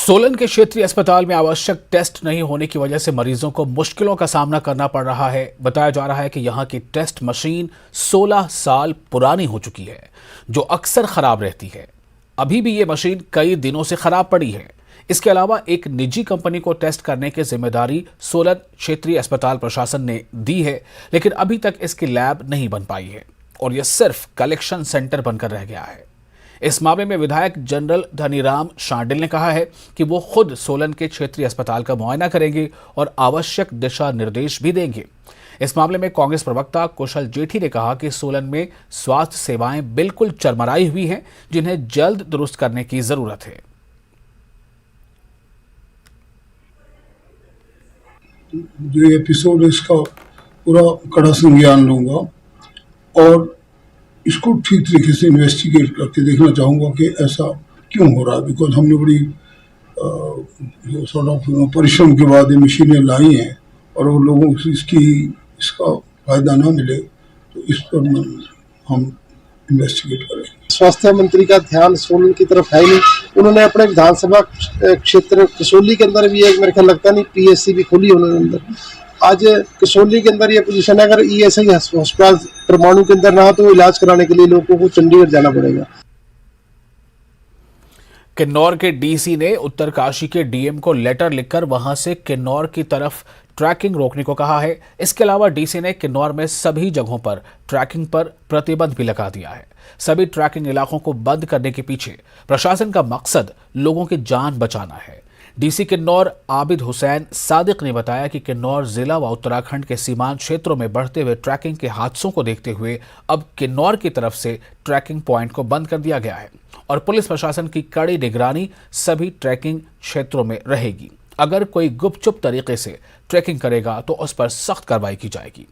सोलन के क्षेत्रीय अस्पताल में आवश्यक टेस्ट नहीं होने की वजह से मरीजों को मुश्किलों का सामना करना पड़ रहा है। बताया जा रहा है कि यहां की टेस्ट मशीन 16 साल पुरानी हो चुकी है, जो अक्सर खराब रहती है। अभी भी ये मशीन कई दिनों से खराब पड़ी है। इसके अलावा एक निजी कंपनी को टेस्ट करने की जिम्मेदारी सोलन क्षेत्रीय अस्पताल प्रशासन ने दी है, लेकिन अभी तक इसकी लैब नहीं बन पाई है और यह सिर्फ कलेक्शन सेंटर बनकर रह गया है। इस मामले में विधायक जनरल धनीराम शांडिल ने कहा है कि वो खुद सोलन के क्षेत्रीय अस्पताल का मुआयना करेंगे और आवश्यक दिशा निर्देश भी देंगे। इस मामले में कांग्रेस प्रवक्ता कुशल जेठी ने कहा कि सोलन में स्वास्थ्य सेवाएं बिल्कुल चरमराई हुई हैं, जिन्हें जल्द दुरुस्त करने की जरूरत है। जो एपिसोड है इसका पूरा कड़ा संज्ञान लूंगा और इसको ठीक तरीके से इन्वेस्टिगेट करके देखना चाहूँगा कि ऐसा क्यों हो रहा है। बिकॉज हमने बड़ी सॉर्ट ऑफ परिश्रम के बाद ये मशीनें लाई हैं और वो लोगों को इसका फायदा ना मिले, तो इस पर हम इन्वेस्टिगेट करेंगे। स्वास्थ्य मंत्री का ध्यान सोलन की तरफ है नहीं। उन्होंने अपने विधानसभा क्षेत्र कसौली के अंदर भी एक, मेरे ख्याल लगता नहीं पीएससी भी खोली उन्होंने अंदर। आज कसौली के अंदर ये पोजीशन है, अगर ईएसआई अस्पताल परमाणु के अंदर ना हो तो इलाज कराने के लिए लोगों को चंडीगढ़ जाना पड़ेगा। किन्नौर के डीसी ने उत्तरकाशी के डीएम को लेटर लिखकर वहां से किन्नौर की तरफ ट्रैकिंग रोकने को कहा है। इसके अलावा डीसी ने किन्नौर में सभी जगहों पर ट्रैकिंग पर प्रतिबंध भी लगा दिया है। सभी ट्रैकिंग इलाकों को बंद करने के पीछे प्रशासन का मकसद लोगों की जान बचाना है। डीसी किन्नौर आबिद हुसैन सादिक ने बताया कि किन्नौर जिला व उत्तराखंड के सीमांत क्षेत्रों में बढ़ते हुए ट्रैकिंग के हादसों को देखते हुए अब किन्नौर की तरफ से ट्रैकिंग पॉइंट को बंद कर दिया गया है और पुलिस प्रशासन की कड़ी निगरानी सभी ट्रैकिंग क्षेत्रों में रहेगी। अगर कोई गुपचुप तरीके से ट्रैकिंग करेगा तो उस पर सख्त कार्रवाई की जाएगी।